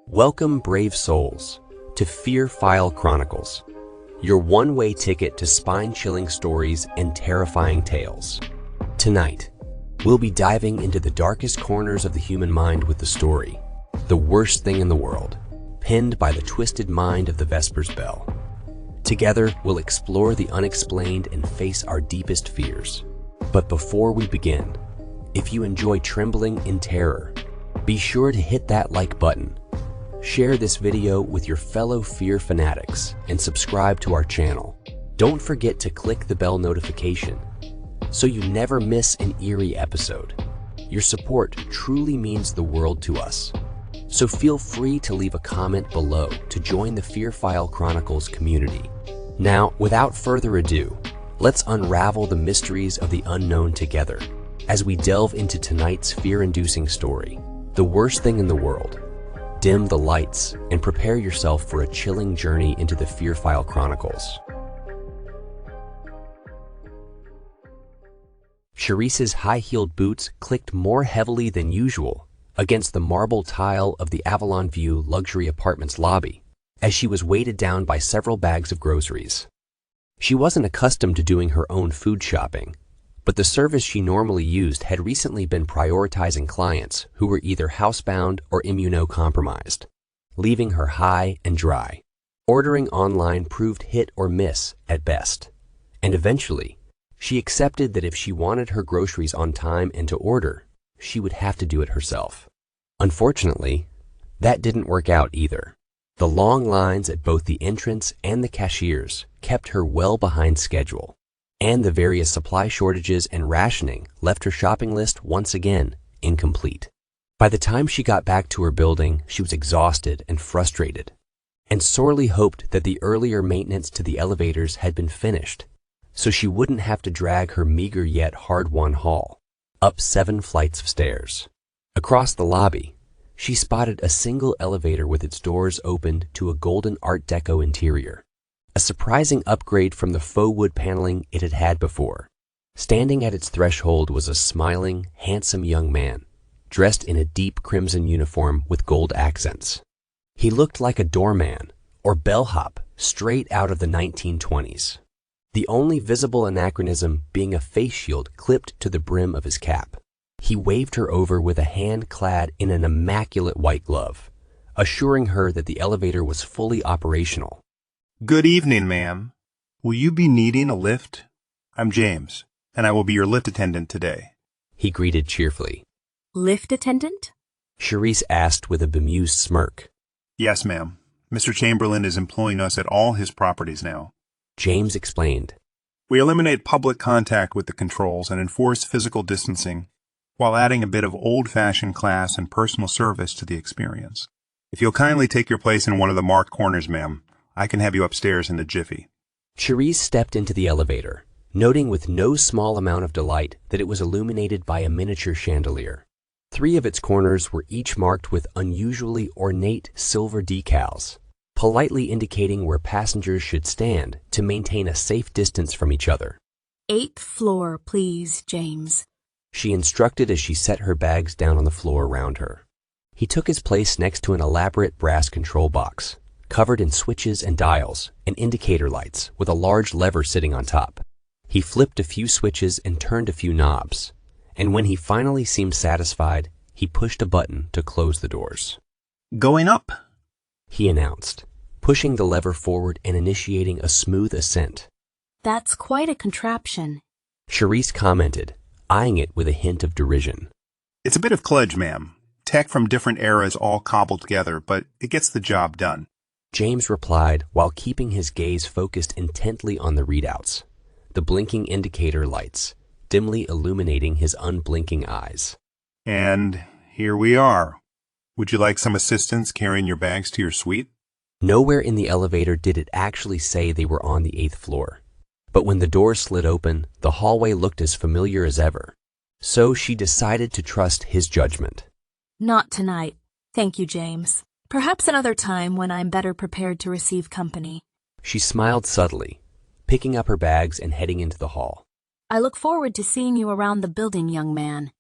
Welcome, brave souls, to Fear File Chronicles, your one-way ticket to spine-chilling stories and terrifying tales. Tonight, we'll be diving into the darkest corners of the human mind with the story, The Worst Thing in the World, penned by the twisted mind of the Vesper's Bell. Together, we'll explore the unexplained and face our deepest fears. But before we begin, if you enjoy trembling in terror, be sure to hit that like button. Share this video with your fellow fear fanatics and subscribe to our channel. Don't forget to click the bell notification so you never miss an eerie episode. Your support truly means the world to us. So feel free to leave a comment below to join the Fear File Chronicles community. Now, without further ado, let's unravel the mysteries of the unknown together as we delve into tonight's fear-inducing story, The Worst Thing in the World. Dim the lights and prepare yourself for a chilling journey into the Fear File Chronicles. Cherise's high-heeled boots clicked more heavily than usual against the marble tile of the Avalon View luxury apartment's lobby as she was weighted down by several bags of groceries. She wasn't accustomed to doing her own food shopping, but the service she normally used had recently been prioritizing clients who were either housebound or immunocompromised, leaving her high and dry. Ordering online proved hit or miss at best, and eventually, she accepted that if she wanted her groceries on time and to order, she would have to do it herself. Unfortunately, that didn't work out either. The long lines at both the entrance and the cashiers kept her well behind schedule, and the various supply shortages and rationing left her shopping list once again incomplete. By the time she got back to her building, she was exhausted and frustrated, and sorely hoped that the earlier maintenance to the elevators had been finished, so she wouldn't have to drag her meager yet hard-won haul up 7 flights of stairs. Across the lobby, she spotted a single elevator with its doors opened to a golden Art Deco interior, a surprising upgrade from the faux wood paneling it had had before. Standing at its threshold was a smiling, handsome young man, dressed in a deep crimson uniform with gold accents. He looked like a doorman or bellhop straight out of the 1920s, the only visible anachronism being a face shield clipped to the brim of his cap. He waved her over with a hand clad in an immaculate white glove, assuring her that the elevator was fully operational. Good evening, ma'am. Will you be needing a lift? I'm James, and I will be your lift attendant today. He greeted cheerfully. Lift attendant? Cherise asked with a bemused smirk. Yes, ma'am. Mr. Chamberlain is employing us at all his properties now. James explained. We eliminate public contact with the controls and enforce physical distancing, while adding a bit of old-fashioned class and personal service to the experience. If you'll kindly take your place in one of the marked corners, ma'am, I can have you upstairs in a jiffy. Cherise stepped into the elevator, noting with no small amount of delight that it was illuminated by a miniature chandelier. 3 of its corners were each marked with unusually ornate silver decals, politely indicating where passengers should stand to maintain a safe distance from each other. 8th floor, please, James. She instructed as she set her bags down on the floor around her. He took his place next to an elaborate brass control box, covered in switches and dials and indicator lights with a large lever sitting on top. He flipped a few switches and turned a few knobs, and when he finally seemed satisfied, he pushed a button to close the doors. Going up, he announced, pushing the lever forward and initiating a smooth ascent. That's quite a contraption, Cherise commented, eyeing it with a hint of derision. It's a bit of kludge, ma'am. Tech from different eras all cobbled together, but it gets the job done. James replied while keeping his gaze focused intently on the readouts, the blinking indicator lights, dimly illuminating his unblinking eyes. And here we are. Would you like some assistance carrying your bags to your suite? Nowhere in the elevator did it actually say they were on the 8th floor. But when the doors slid open, the hallway looked as familiar as ever. So she decided to trust his judgment. Not tonight. Thank you, James. Perhaps another time when I'm better prepared to receive company. She smiled subtly, picking up her bags and heading into the hall. I look forward to seeing you around the building, young man.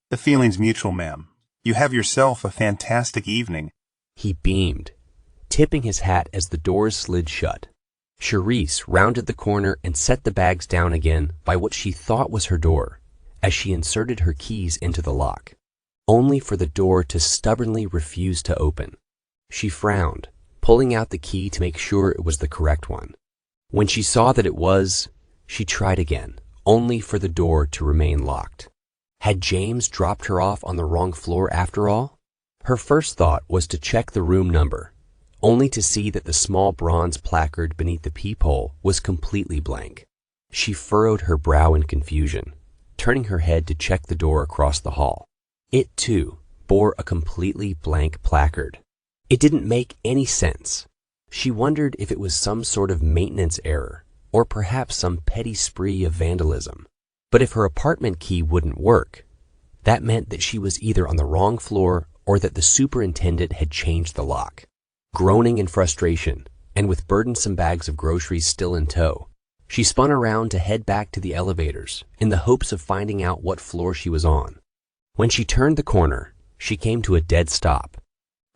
The feeling's mutual, ma'am. You have yourself a fantastic evening. He beamed, tipping his hat as the doors slid shut. Cherise rounded the corner and set the bags down again by what she thought was her door, as she inserted her keys into the lock, only for the door to stubbornly refuse to open. She frowned, pulling out the key to make sure it was the correct one. When she saw that it was, she tried again, only for the door to remain locked. Had James dropped her off on the wrong floor after all? Her first thought was to check the room number, only to see that the small bronze placard beneath the peephole was completely blank. She furrowed her brow in confusion, turning her head to check the door across the hall. It, too, bore a completely blank placard. It didn't make any sense. She wondered if it was some sort of maintenance error, or perhaps some petty spree of vandalism. But if her apartment key wouldn't work, that meant that she was either on the wrong floor or that the superintendent had changed the lock. Groaning in frustration, and with burdensome bags of groceries still in tow, she spun around to head back to the elevators in the hopes of finding out what floor she was on. When she turned the corner, she came to a dead stop,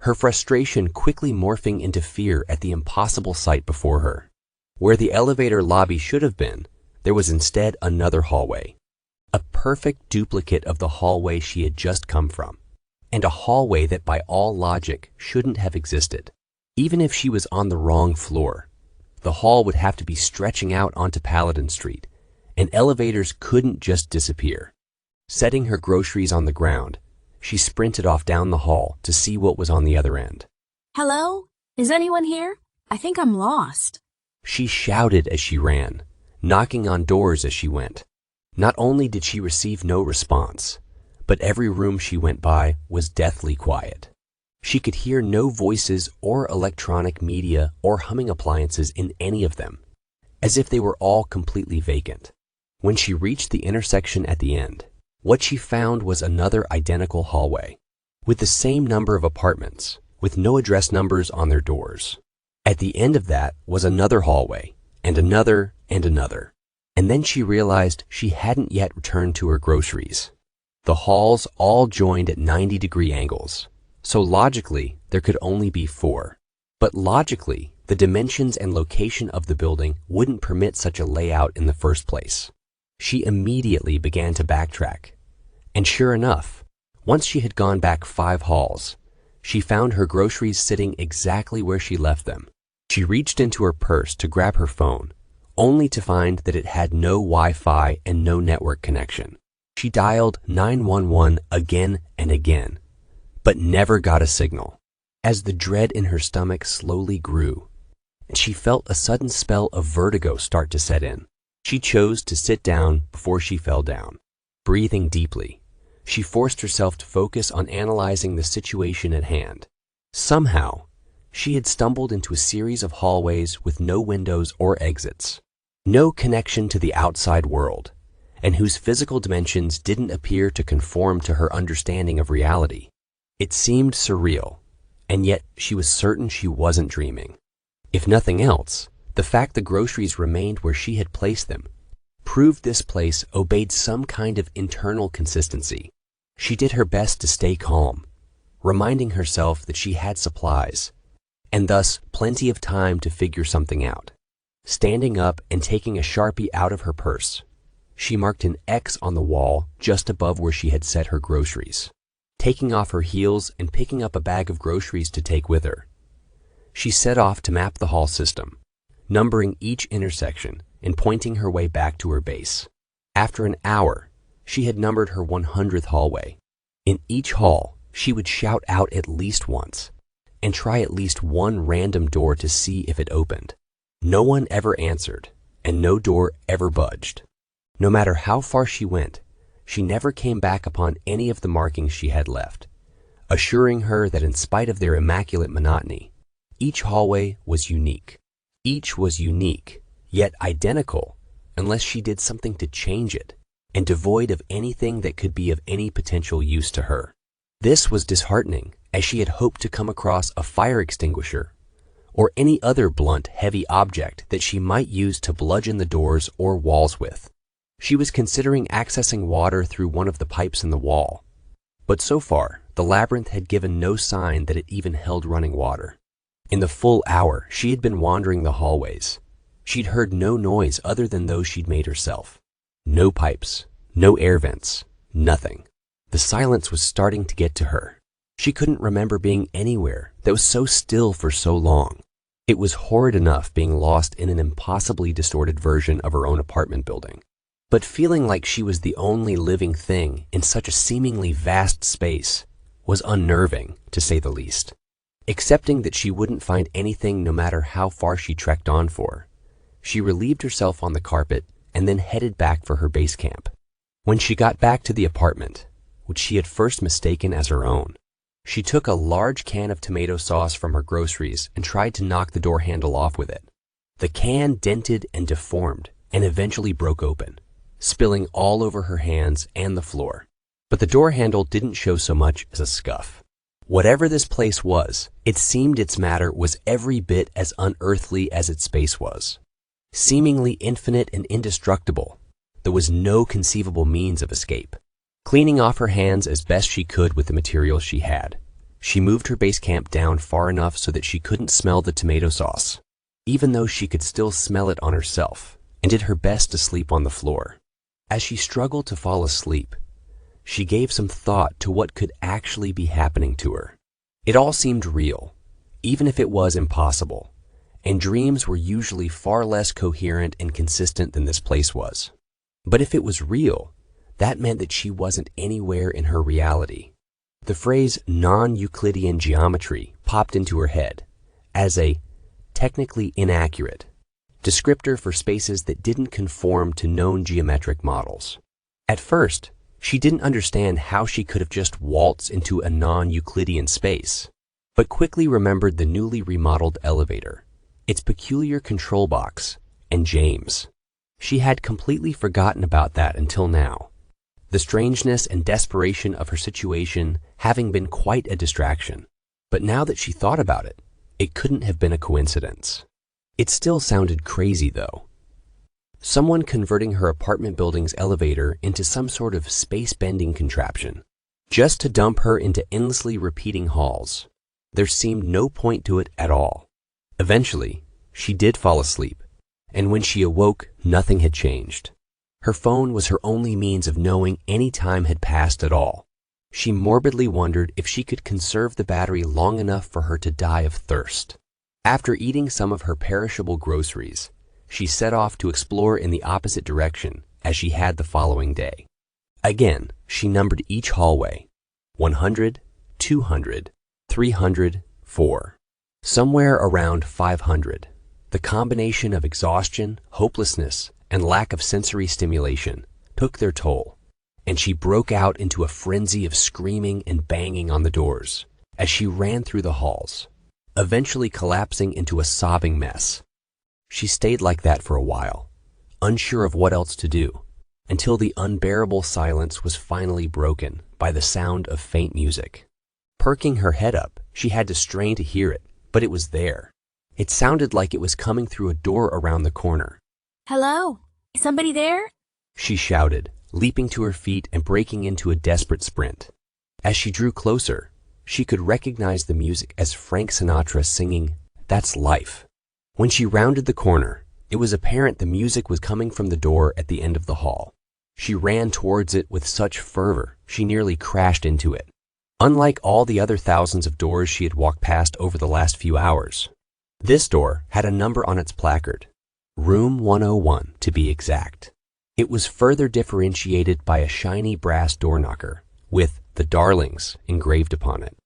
her frustration quickly morphing into fear at the impossible sight before her. Where the elevator lobby should have been, there was instead another hallway, a perfect duplicate of the hallway she had just come from, and a hallway that by all logic shouldn't have existed. Even if she was on the wrong floor, the hall would have to be stretching out onto Paladin Street, and elevators couldn't just disappear. Setting her groceries on the ground, she sprinted off down the hall to see what was on the other end. Hello? Is anyone here? I think I'm lost. She shouted as she ran, knocking on doors as she went. Not only did she receive no response, but every room she went by was deathly quiet. She could hear no voices or electronic media or humming appliances in any of them, as if they were all completely vacant. When she reached the intersection at the end, what she found was another identical hallway, with the same number of apartments, with no address numbers on their doors. At the end of that was another hallway, and another, and another. And then she realized she hadn't yet returned to her groceries. The halls all joined at 90-degree angles, so logically there could only be 4. But logically, the dimensions and location of the building wouldn't permit such a layout in the first place. She immediately began to backtrack. And sure enough, once she had gone back 5 halls, she found her groceries sitting exactly where she left them. She reached into her purse to grab her phone, only to find that it had no Wi-Fi and no network connection. She dialed 911 again and again, but never got a signal. As the dread in her stomach slowly grew, and she felt a sudden spell of vertigo start to set in, she chose to sit down before she fell down. Breathing deeply, she forced herself to focus on analyzing the situation at hand. Somehow, she had stumbled into a series of hallways with no windows or exits, no connection to the outside world, and whose physical dimensions didn't appear to conform to her understanding of reality. It seemed surreal, and yet she was certain she wasn't dreaming. If nothing else, the fact the groceries remained where she had placed them proved this place obeyed some kind of internal consistency. She did her best to stay calm, reminding herself that she had supplies, and thus plenty of time to figure something out. Standing up and taking a Sharpie out of her purse, she marked an X on the wall just above where she had set her groceries. Taking off her heels and picking up a bag of groceries to take with her, she set off to map the hall system, numbering each intersection and pointing her way back to her base. After an hour, she had numbered her 100th hallway. In each hall, she would shout out at least once and try at least one random door to see if it opened. No one ever answered, and no door ever budged. No matter how far she went, she never came back upon any of the markings she had left, assuring her that in spite of their immaculate monotony, each hallway was unique. Each was unique, yet identical, unless she did something to change it, and devoid of anything that could be of any potential use to her. This was disheartening, as she had hoped to come across a fire extinguisher or any other blunt, heavy object that she might use to bludgeon the doors or walls with. She was considering accessing water through one of the pipes in the wall, But so far, the labyrinth had given no sign that it even held running water. In the full hour she had been wandering the hallways, she'd heard no noise other than those she'd made herself. No pipes, no air vents, nothing. The silence was starting to get to her. She couldn't remember being anywhere that was so still for so long. It was horrid enough being lost in an impossibly distorted version of her own apartment building. But feeling like she was the only living thing in such a seemingly vast space was unnerving, to say the least. Accepting that she wouldn't find anything no matter how far she trekked on for, she relieved herself on the carpet and then headed back for her base camp. When she got back to the apartment, which she had first mistaken as her own, she took a large can of tomato sauce from her groceries and tried to knock the door handle off with it. The can dented and deformed and eventually broke open, spilling all over her hands and the floor. But the door handle didn't show so much as a scuff. Whatever this place was, it seemed its matter was every bit as unearthly as its space was. Seemingly infinite and indestructible, there was no conceivable means of escape. Cleaning off her hands as best she could with the materials she had, she moved her base camp down far enough so that she couldn't smell the tomato sauce, even though she could still smell it on herself, and did her best to sleep on the floor. As she struggled to fall asleep, she gave some thought to what could actually be happening to her. It all seemed real, even if it was impossible, and dreams were usually far less coherent and consistent than this place was. But if it was real, that meant that she wasn't anywhere in her reality. The phrase non-Euclidean geometry popped into her head as a technically inaccurate descriptor for spaces that didn't conform to known geometric models. At first, she didn't understand how she could have just waltzed into a non-Euclidean space, but quickly remembered the newly remodeled elevator, its peculiar control box, and James. She had completely forgotten about that until now, the strangeness and desperation of her situation having been quite a distraction. But now that she thought about it, it couldn't have been a coincidence. It still sounded crazy, though. Someone converting her apartment building's elevator into some sort of space-bending contraption, just to dump her into endlessly repeating halls. There seemed no point to it at all. Eventually, she did fall asleep, and when she awoke, nothing had changed. Her phone was her only means of knowing any time had passed at all. She morbidly wondered if she could conserve the battery long enough for her to die of thirst. After eating some of her perishable groceries, she set off to explore in the opposite direction as she had the following day. Again, she numbered each hallway: 100, 200, 300, 4. Somewhere around 500, the combination of exhaustion, hopelessness, and lack of sensory stimulation took their toll, and she broke out into a frenzy of screaming and banging on the doors as she ran through the halls, eventually collapsing into a sobbing mess. She stayed like that for a while, unsure of what else to do, until the unbearable silence was finally broken by the sound of faint music. Perking her head up, she had to strain to hear it, but it was there. It sounded like it was coming through a door around the corner. Hello? Is somebody there? She shouted, leaping to her feet and breaking into a desperate sprint. As she drew closer, she could recognize the music as Frank Sinatra singing "That's Life." When she rounded the corner, it was apparent the music was coming from the door at the end of the hall. She ran towards it with such fervor, she nearly crashed into it. Unlike all the other thousands of doors she had walked past over the last few hours, this door had a number on its placard, Room 101 to be exact. It was further differentiated by a shiny brass door knocker with "The Darlings" engraved upon it.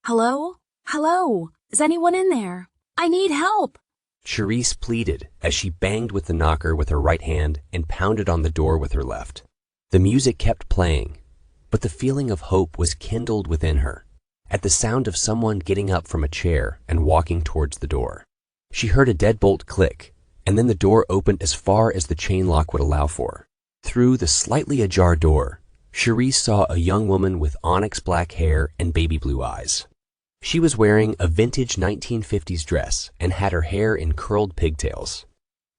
Hello? Hello? Is anyone in there? I need help. Cherise pleaded as she banged with the knocker with her right hand and pounded on the door with her left. The music kept playing, but the feeling of hope was kindled within her at the sound of someone getting up from a chair and walking towards the door. She heard a deadbolt click, and then the door opened as far as the chain lock would allow for. Through the slightly ajar door, Cherise saw a young woman with onyx black hair and baby blue eyes. She was wearing a vintage 1950s dress and had her hair in curled pigtails,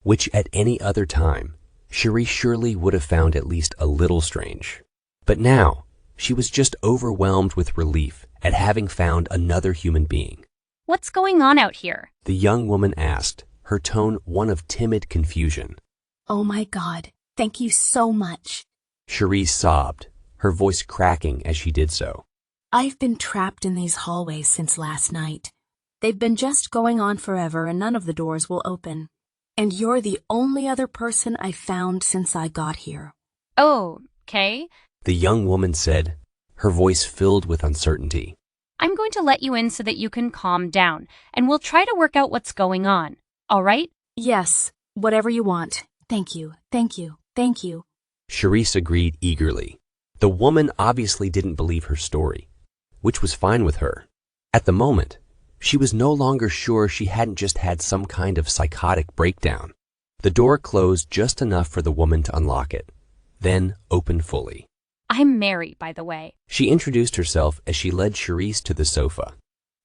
which at any other time, Cherise surely would have found at least a little strange. But now, She was just overwhelmed with relief at having found another human being. What's going on out here? The young woman asked, her tone one of timid confusion. Oh my God, thank you so much. Cherise sobbed, her voice cracking as she did so. I've been trapped in these hallways since last night. They've been just going on forever and none of the doors will open. And you're the only other person I've found since I got here. Oh, okay. The young woman said, her voice filled with uncertainty. I'm going to let you in so that you can calm down, and we'll try to work out what's going on. All right? Yes, whatever you want. Thank you, thank you, thank you. Cherise agreed eagerly. The woman obviously didn't believe her story, which was fine with her. At the moment, she was no longer sure she hadn't just had some kind of psychotic breakdown. The door closed just enough for the woman to unlock it, then opened fully. I'm Mary, by the way. She introduced herself as she led Cherise to the sofa.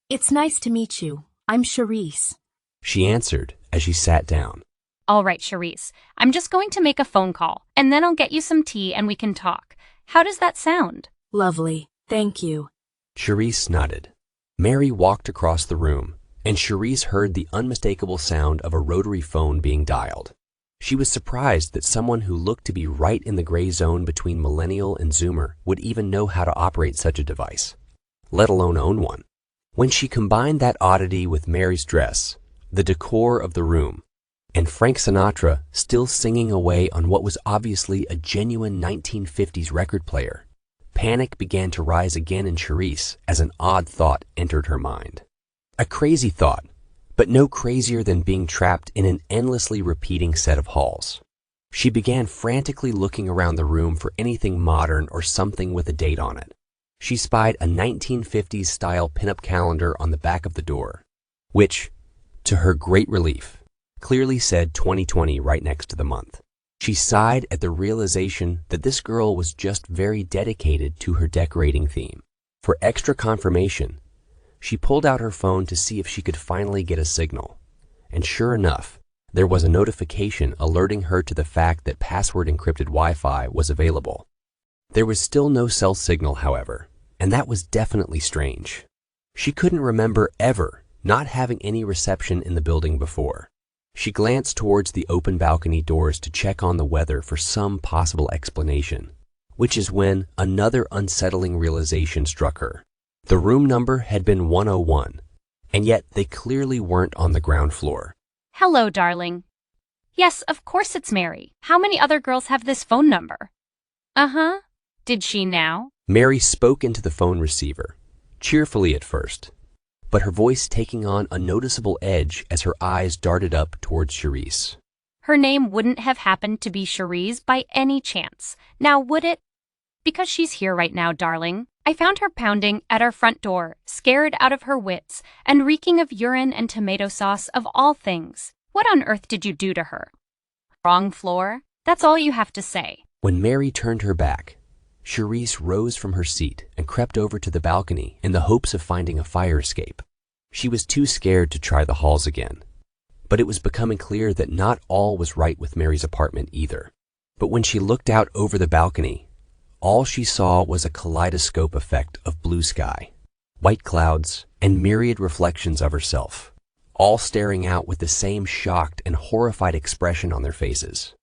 It's nice to meet you. I'm Cherise. She answered as she sat down. All right, Cherise. I'm just going to make a phone call, and then I'll get you some tea and we can talk. How does that sound? Lovely. Thank you. Cherise nodded. Mary walked across the room, and Cherise heard the unmistakable sound of a rotary phone being dialed. She was surprised that someone who looked to be right in the gray zone between millennial and Zoomer would even know how to operate such a device, let alone own one. When she combined that oddity with Mary's dress, the decor of the room, and Frank Sinatra still singing away on what was obviously a genuine 1950s record player, panic began to rise again in Cherise as an odd thought entered her mind. A crazy thought, but no crazier than being trapped in an endlessly repeating set of halls. She began frantically looking around the room for anything modern or something with a date on it. She spied a 1950s-style pinup calendar on the back of the door, which, to her great relief, clearly said 2020 right next to the month. She sighed at the realization that this girl was just very dedicated to her decorating theme. For extra confirmation, she pulled out her phone to see if she could finally get a signal. And sure enough, there was a notification alerting her to the fact that password-encrypted Wi-Fi was available. There was still no cell signal, however, and that was definitely strange. She couldn't remember ever not having any reception in the building before. She glanced towards the open balcony doors to check on the weather for some possible explanation, which is when another unsettling realization struck her. The room number had been 101, and yet they clearly weren't on the ground floor. Hello, darling. Yes, of course it's Mary. How many other girls have this phone number? Uh-huh. Did she now? Mary spoke into the phone receiver, cheerfully at first, but her voice taking on a noticeable edge as her eyes darted up towards Cherise. Her name wouldn't have happened to be Cherise by any chance. Now, would it? Because she's here right now, darling. I found her pounding at our front door, scared out of her wits, and reeking of urine and tomato sauce of all things. What on earth did you do to her? Wrong floor? That's all you have to say. When Mary turned her back, Cherise rose from her seat and crept over to the balcony in the hopes of finding a fire escape. She was too scared to try the halls again, but it was becoming clear that not all was right with Mary's apartment either. But when she looked out over the balcony, all she saw was a kaleidoscope effect of blue sky, white clouds, and myriad reflections of herself, all staring out with the same shocked and horrified expression on their faces.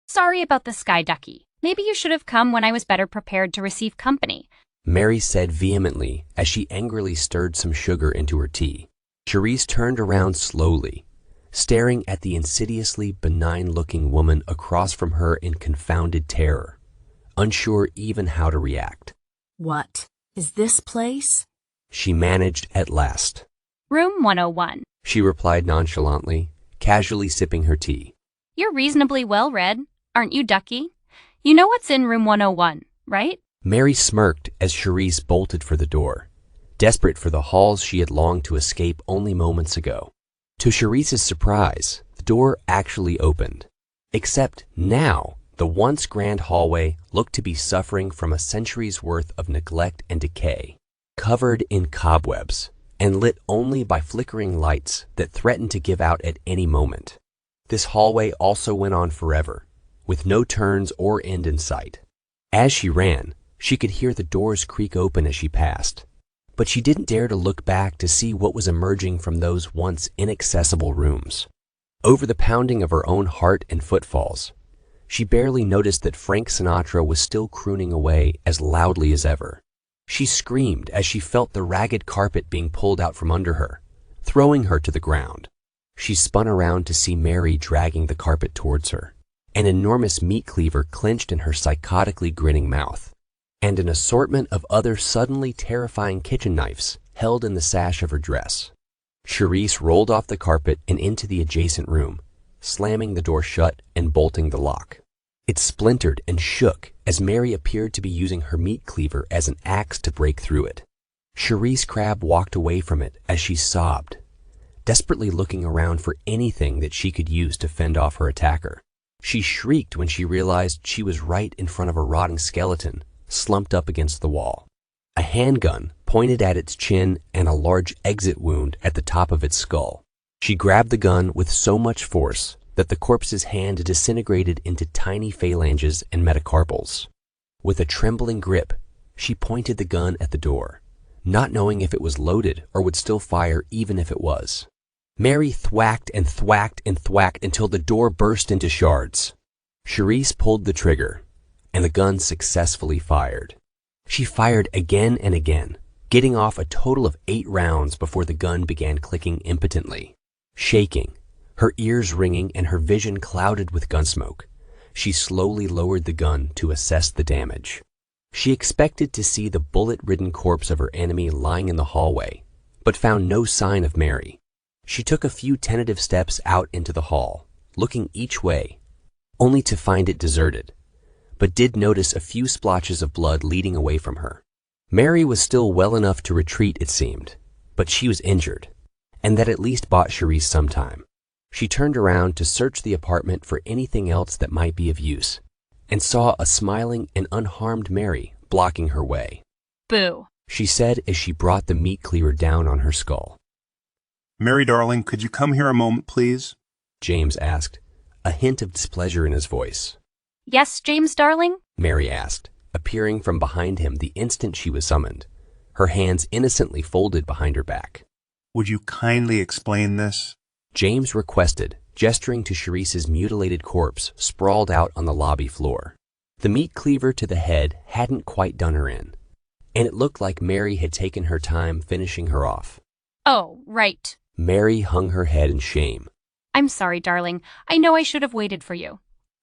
Sorry about the sky, ducky. Maybe you should have come when I was better prepared to receive company. Mary said vehemently as she angrily stirred some sugar into her tea. Cherise turned around slowly, staring at the insidiously benign-looking woman across from her in confounded terror, unsure even how to react. What? Is this place? She managed at last. Room 101. She replied nonchalantly, casually sipping her tea. You're reasonably well read, aren't you, ducky? You know what's in room 101, right? Mary smirked as Cherise bolted for the door, desperate for the halls she had longed to escape only moments ago. To Cherise's surprise, the door actually opened. Except now, the once grand hallway looked to be suffering from a century's worth of neglect and decay, covered in cobwebs and lit only by flickering lights that threatened to give out at any moment. This hallway also went on forever, with no turns or end in sight. As she ran, She could hear the doors creak open as she passed, but she didn't dare to look back to see what was emerging from those once inaccessible rooms. Over the pounding of her own heart and footfalls, she barely noticed that Frank Sinatra was still crooning away as loudly as ever. She screamed as she felt the ragged carpet being pulled out from under her, throwing her to the ground. She spun around to see Mary dragging the carpet towards her, an enormous meat cleaver clenched in her psychotically grinning mouth, and an assortment of other suddenly terrifying kitchen knives held in the sash of her dress. Cherise rolled off the carpet and into the adjacent room, slamming the door shut and bolting the lock. It splintered and shook as Mary appeared to be using her meat cleaver as an axe to break through it. Cherise Crab walked away from it as she sobbed, desperately looking around for anything that she could use to fend off her attacker. She shrieked when she realized she was right in front of a rotting skeleton, slumped up against the wall. A handgun pointed at its chin and a large exit wound at the top of its skull. She grabbed the gun with so much force that the corpse's hand disintegrated into tiny phalanges and metacarpals. With a trembling grip, she pointed the gun at the door, not knowing if it was loaded or would still fire even if it was. Mary thwacked and thwacked and thwacked until the door burst into shards. Cherise pulled the trigger, and the gun successfully fired. She fired again and again, getting off a total of 8 rounds before the gun began clicking impotently. Shaking, her ears ringing and her vision clouded with gunsmoke, she slowly lowered the gun to assess the damage. She expected to see the bullet-ridden corpse of her enemy lying in the hallway, but found no sign of Mary. She took a few tentative steps out into the hall, looking each way, only to find it deserted, but did notice a few splotches of blood leading away from her. Mary was still well enough to retreat, it seemed, but she was injured, and that at least bought Cherise some time. She turned around to search the apartment for anything else that might be of use, and saw a smiling and unharmed Mary blocking her way. Boo, She said as she brought the meat cleaver down on her skull. Mary, darling, could you come here a moment, please? James asked, a hint of displeasure in his voice. Yes, James, darling? Mary asked, appearing from behind him the instant she was summoned, her hands innocently folded behind her back. Would you kindly explain this? James requested, gesturing to Cherise's mutilated corpse sprawled out on the lobby floor. The meat cleaver to the head hadn't quite done her in, and it looked like Mary had taken her time finishing her off. Oh, right. Mary hung her head in shame. I'm sorry, darling. I know I should have waited for you.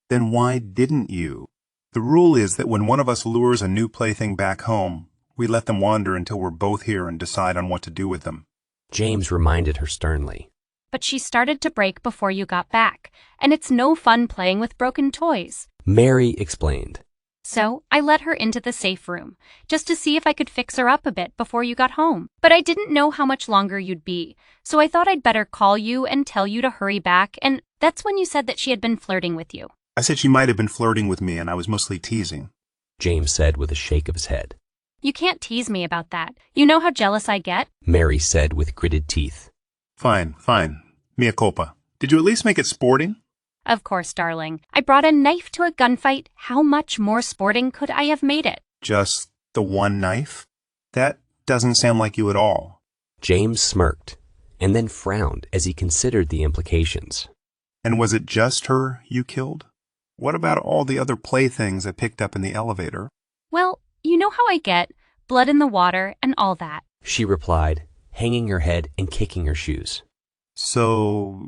Then why didn't you? The rule is that when one of us lures a new plaything back home, we let them wander until we're both here and decide on what to do with them. James reminded her sternly. But she started to break before you got back, and it's no fun playing with broken toys. Mary explained. So I let her into the safe room, just to see if I could fix her up a bit before you got home. But I didn't know how much longer you'd be, so I thought I'd better call you and tell you to hurry back, and that's when you said that she had been flirting with you. I said she might have been flirting with me, and I was mostly teasing. James said with a shake of his head. You can't tease me about that. You know how jealous I get? Mary said with gritted teeth. Fine. Mea culpa. Did you at least make it sporting? Of course, darling. I brought a knife to a gunfight. How much more sporting could I have made it? Just the one knife? That doesn't sound like you at all. James smirked, and then frowned as he considered the implications. And was it just her you killed? What about all the other playthings I picked up in the elevator? Well, you know how I get. Blood in the water and all that. She replied, hanging her head and kicking her shoes. So,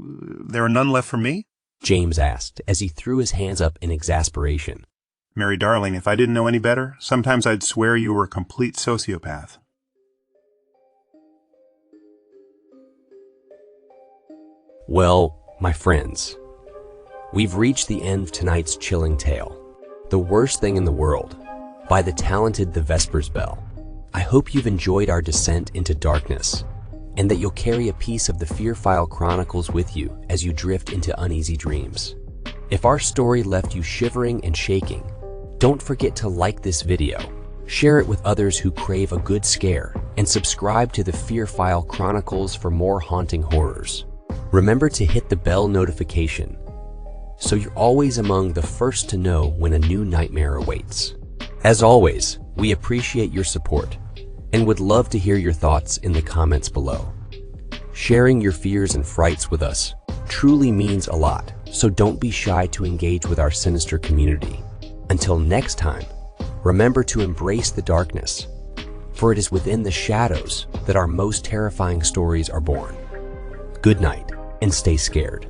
there are none left for me? James asked as he threw his hands up in exasperation. Mary, darling, if I didn't know any better, sometimes I'd swear you were a complete sociopath. Well, my friends, we've reached the end of tonight's chilling tale, The Worst Thing in the World, by the talented The Vesper's Bell. I hope you've enjoyed our descent into darkness, and that you'll carry a piece of the Fear File Chronicles with you as you drift into uneasy dreams. If our story left you shivering and shaking, don't forget to like this video, share it with others who crave a good scare, and subscribe to the Fear File Chronicles for more haunting horrors. Remember to hit the bell notification so you're always among the first to know when a new nightmare awaits. As always, We appreciate your support and would love to hear your thoughts in the comments below. Sharing your fears and frights with us truly means a lot, so don't be shy to engage with our sinister community. Until next time, remember to embrace the darkness, for it is within the shadows that our most terrifying stories are born. Good night, and stay scared.